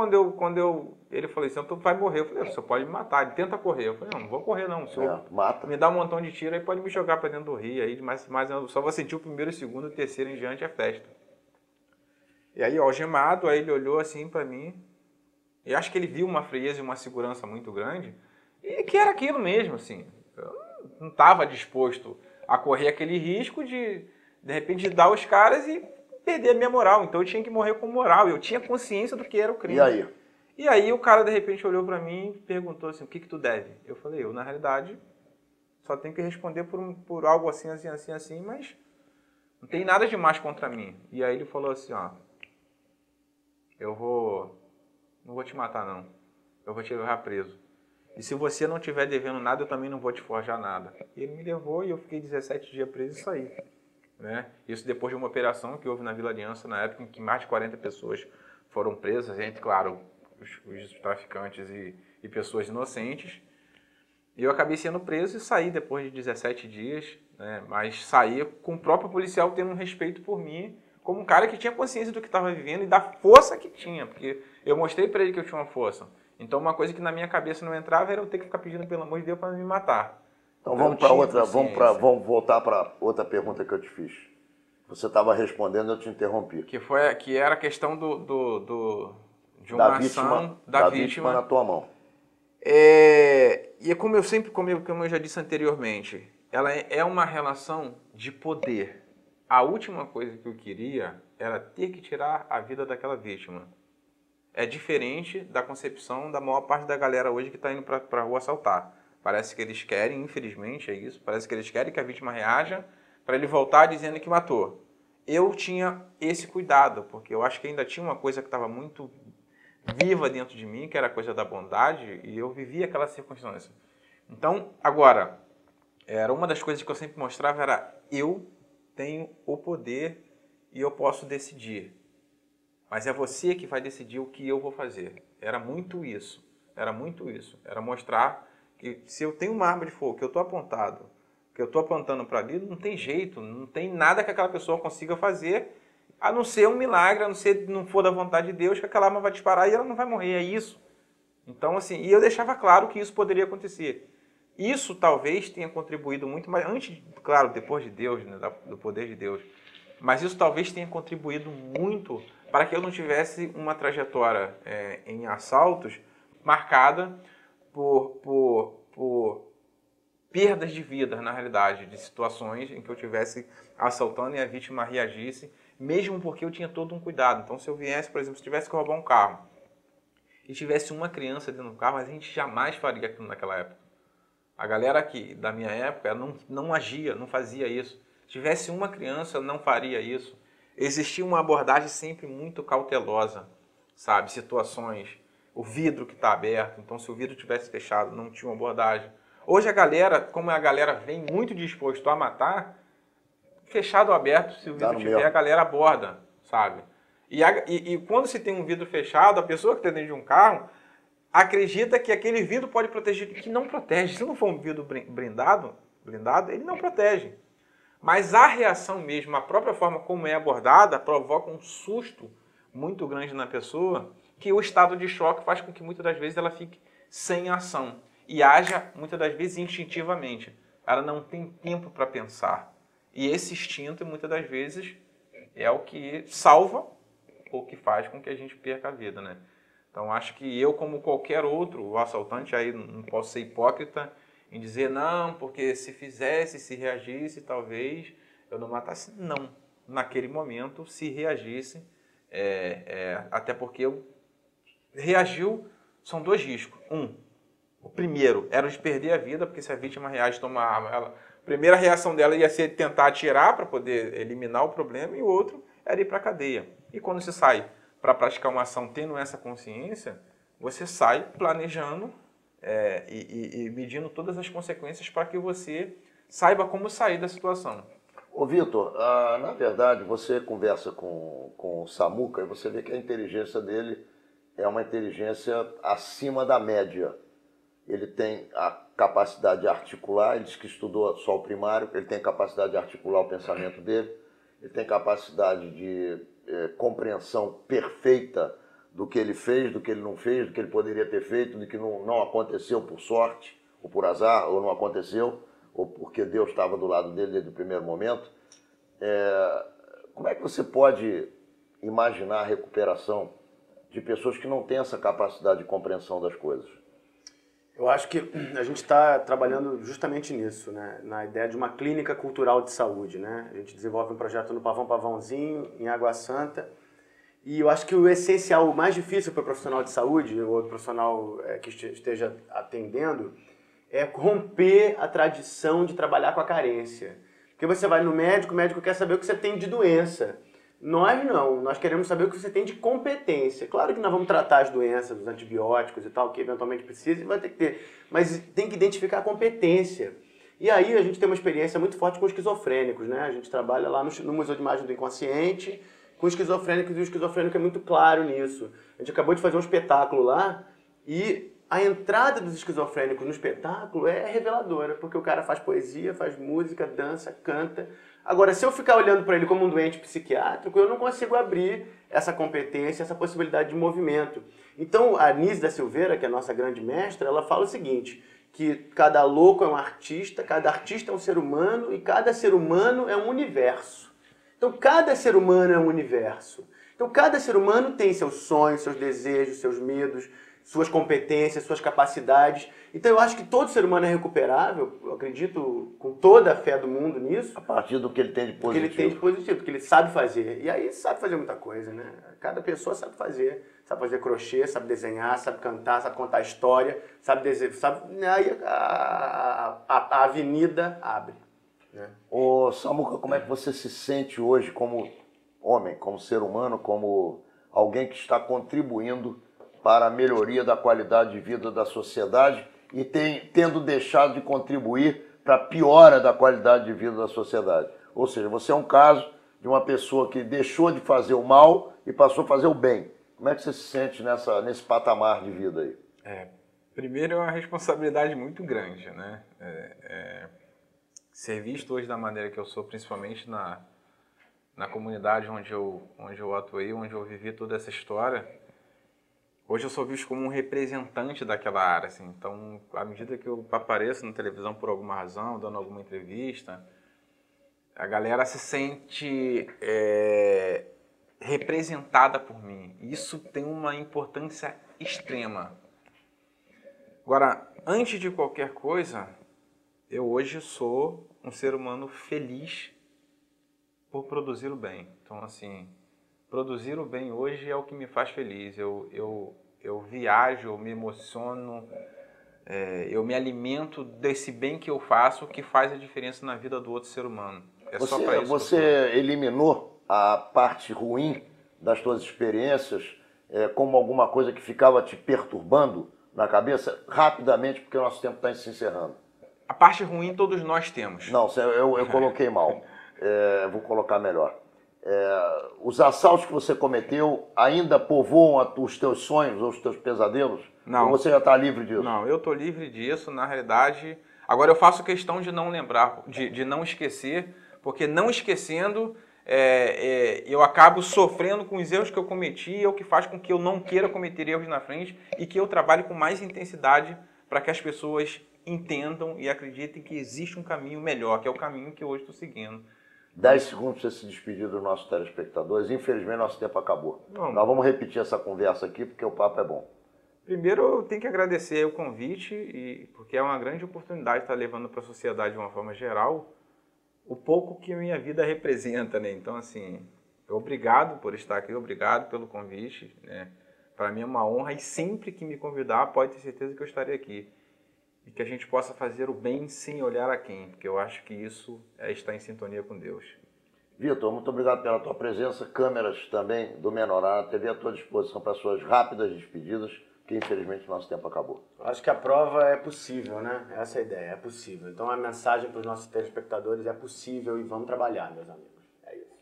ele falou assim, então tu vai morrer. Eu falei, o senhor pode me matar, ele tenta correr. Eu falei, não vou correr não, o senhor mata. Me dá um montão de tiro, aí pode me jogar para dentro do rio, aí, mas eu só vou sentir o primeiro, o segundo, o terceiro em diante é festa. E aí, algemado, aí ele olhou assim para mim, e acho que ele viu uma frieza e uma segurança muito grande, e que era aquilo mesmo, assim. Eu não estava disposto a correr aquele risco de repente, dar os caras e perder a minha moral. Então eu tinha que morrer com moral. Eu tinha consciência do que era o crime. E aí? E aí o cara, de repente, olhou pra mim e perguntou assim, o que tu deve? Eu falei, eu, na realidade, só tenho que responder por algo assim, assim, assim, assim, mas não tem nada de mais contra mim. E aí ele falou assim, ó, não vou te matar, não. Eu vou te levar preso. E se você não estiver devendo nada, eu também não vou te forjar nada. E ele me levou e eu fiquei 17 dias preso e saí. Né? Isso depois de uma operação que houve na Vila Aliança, na época em que mais de 40 pessoas foram presos, entre, claro, os traficantes e pessoas inocentes. E eu acabei sendo preso e saí depois de 17 dias, né? Mas saí com o próprio policial tendo um respeito por mim, como um cara que tinha consciência do que estava vivendo e da força que tinha, porque eu mostrei para ele que eu tinha uma força. Então uma coisa que na minha cabeça não entrava era eu ter que ficar pedindo pelo amor de Deus para me matar. Então vamos para outra, vamos voltar para outra pergunta que eu te fiz. Você estava respondendo, eu te interrompi. Que era a questão de uma ação da vítima na tua mão. E como eu já disse anteriormente, ela é uma relação de poder. A última coisa que eu queria era ter que tirar a vida daquela vítima. É diferente da concepção da maior parte da galera hoje que está indo para a rua assaltar. Parece que eles querem, infelizmente é isso, parece que eles querem que a vítima reaja para ele voltar dizendo que matou. Eu tinha esse cuidado, porque eu acho que ainda tinha uma coisa que estava muito viva dentro de mim, que era a coisa da bondade, e eu vivia aquela circunstância. Então, agora, era uma das coisas que eu sempre mostrava era eu tenho o poder e eu posso decidir. Mas é você que vai decidir o que eu vou fazer. Era muito isso. Era mostrar que se eu tenho uma arma de fogo, que eu estou apontado, que eu estou apontando para ali, não tem jeito, não tem nada que aquela pessoa consiga fazer, a não ser um milagre, a não for da vontade de Deus, que aquela arma vai disparar e ela não vai morrer, é isso. Então, assim, e eu deixava claro que isso poderia acontecer. Isso talvez tenha contribuído muito, mas antes, claro, depois de Deus, né, do poder de Deus, mas isso talvez tenha contribuído muito para que eu não tivesse uma trajetória em assaltos marcada por perdas de vida, na realidade, de situações em que eu estivesse assaltando e a vítima reagisse, mesmo porque eu tinha todo um cuidado. Então, se eu viesse, por exemplo, se tivesse que roubar um carro e tivesse uma criança dentro do carro, mas a gente jamais faria aquilo naquela época. A galera aqui da minha época não agia, não fazia isso. Se tivesse uma criança, não faria isso. Existia uma abordagem sempre muito cautelosa, sabe? Situações, o vidro que está aberto, então se o vidro tivesse fechado, não tinha uma abordagem. Hoje a galera, como a galera vem muito disposto a matar, fechado ou aberto, se o vidro tiver, a galera aborda, sabe? E quando se tem um vidro fechado, a pessoa que está dentro de um carro acredita que aquele vidro pode proteger, que não protege. Se não for um vidro blindado, ele não protege. Mas a reação mesmo, a própria forma como é abordada, provoca um susto muito grande na pessoa, que o estado de choque faz com que muitas das vezes ela fique sem ação e haja muitas das vezes instintivamente. Ela não tem tempo para pensar. E esse instinto, muitas das vezes, é o que salva ou que faz com que a gente perca a vida, né? Então, acho que eu, como qualquer outro, o assaltante, aí não posso ser hipócrita em dizer, não, porque se fizesse, se reagisse, talvez eu não matasse. Não. Naquele momento, se reagisse, até porque reagiu, são dois riscos. O primeiro era de perder a vida, porque se a vítima reage, toma a arma, a primeira reação dela ia ser tentar atirar para poder eliminar o problema, e o outro era ir para a cadeia. E quando você sai para praticar uma ação tendo essa consciência, você sai planejando e medindo todas as consequências para que você saiba como sair da situação. Ô Vitor, na verdade você conversa com o Samuca e você vê que a inteligência dele é uma inteligência acima da média. Ele tem a capacidade de articular, ele diz que estudou só o primário, ele tem capacidade de articular o pensamento dele, ele tem capacidade de compreensão perfeita do que ele fez, do que ele não fez, do que ele poderia ter feito, do que não aconteceu por sorte, ou por azar, ou não aconteceu, ou porque Deus estava do lado dele desde o primeiro momento. Como é que você pode imaginar a recuperação de pessoas que não têm essa capacidade de compreensão das coisas? Eu acho que a gente está trabalhando justamente nisso, né? Na ideia de uma clínica cultural de saúde, né? A gente desenvolve um projeto no Pavãozinho, em Água Santa, e eu acho que o essencial, o mais difícil para o profissional de saúde, ou o profissional que esteja atendendo, é romper a tradição de trabalhar com a carência. Porque você vai no médico, o médico quer saber o que você tem de doença. Nós não, nós queremos saber o que você tem de competência. Claro que nós vamos tratar as doenças, os antibióticos e tal, que eventualmente precisa, e vai ter que ter, mas tem que identificar a competência. E aí a gente tem uma experiência muito forte com esquizofrênicos, né? A gente trabalha lá no Museu de Imagem do Inconsciente, com esquizofrênicos, e o esquizofrênico é muito claro nisso. A gente acabou de fazer um espetáculo lá e a entrada dos esquizofrênicos no espetáculo é reveladora, porque o cara faz poesia, faz música, dança, canta. Agora, se eu ficar olhando para ele como um doente psiquiátrico, eu não consigo abrir essa competência, essa possibilidade de movimento. Então, a Nise da Silveira, que é a nossa grande mestra, ela fala o seguinte, que cada louco é um artista, cada artista é um ser humano e cada ser humano é um universo. Então, cada ser humano é um universo. Então, cada ser humano tem seus sonhos, seus desejos, seus medos, suas competências, suas capacidades. Então, eu acho que todo ser humano é recuperável, eu acredito com toda a fé do mundo nisso. A partir do que ele tem de positivo. Do que ele tem de positivo, do que ele sabe fazer. E aí, sabe fazer muita coisa, né? Cada pessoa sabe fazer crochê, sabe desenhar, sabe cantar, sabe contar história, sabe aí a avenida abre. Né? Ô Samuca, como é que você se sente hoje como homem, como ser humano, como alguém que está contribuindo para a melhoria da qualidade de vida da sociedade e tendo deixado de contribuir para a piora da qualidade de vida da sociedade? Ou seja, você é um caso de uma pessoa que deixou de fazer o mal e passou a fazer o bem. Como é que você se sente nesse patamar de vida aí? Primeiro é uma responsabilidade muito grande, né? Ser visto hoje da maneira que eu sou, principalmente na comunidade onde eu atuei, onde eu vivi toda essa história, hoje eu sou visto como um representante daquela área, assim. Então, à medida que eu apareço na televisão por alguma razão, dando alguma entrevista, a galera se sente representada por mim. Isso tem uma importância extrema. Agora, antes de qualquer coisa, eu hoje sou um ser humano feliz por produzir o bem. Então, assim, produzir o bem hoje é o que me faz feliz. Eu viajo, eu me emociono, eu me alimento desse bem que eu faço, que faz a diferença na vida do outro ser humano. Só pra isso você eliminou a parte ruim das suas experiências como alguma coisa que ficava te perturbando na cabeça rapidamente, porque o nosso tempo está se encerrando? A parte ruim todos nós temos. Não, eu coloquei mal. Vou colocar melhor. Os assaltos que você cometeu ainda povoam os teus sonhos ou os teus pesadelos? Não. Ou você já está livre disso? Não, eu estou livre disso, na realidade. Agora eu faço questão de não lembrar, de não esquecer, porque não esquecendo, eu acabo sofrendo com os erros que eu cometi, é o que faz com que eu não queira cometer erros na frente e que eu trabalhe com mais intensidade para que as pessoas entendam e acreditem que existe um caminho melhor, que é o caminho que hoje estou seguindo. 10 segundos para você se despedir dos nossos telespectadores. Infelizmente, nosso tempo acabou. Não. Nós vamos repetir essa conversa aqui, porque o papo é bom. Primeiro, eu tenho que agradecer o convite, porque é uma grande oportunidade estar levando para a sociedade, de uma forma geral, o pouco que a minha vida representa, né? Então, assim, obrigado por estar aqui, obrigado pelo convite, né? Para mim é uma honra e sempre que me convidar, pode ter certeza que eu estarei aqui. E que a gente possa fazer o bem sem olhar a quem, porque eu acho que isso é estar em sintonia com Deus. Vitor, muito obrigado pela tua presença. Câmeras também do Menorá, TV à tua disposição para suas rápidas despedidas, que infelizmente nosso tempo acabou. Acho que a prova é possível, né? Essa é a ideia, é possível. Então a mensagem para os nossos telespectadores é possível e vamos trabalhar, meus amigos. É isso.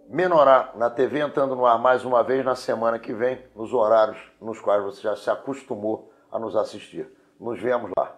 Menorá, na TV, entrando no ar mais uma vez na semana que vem, nos horários nos quais você já se acostumou a nos assistir. Nos vemos lá.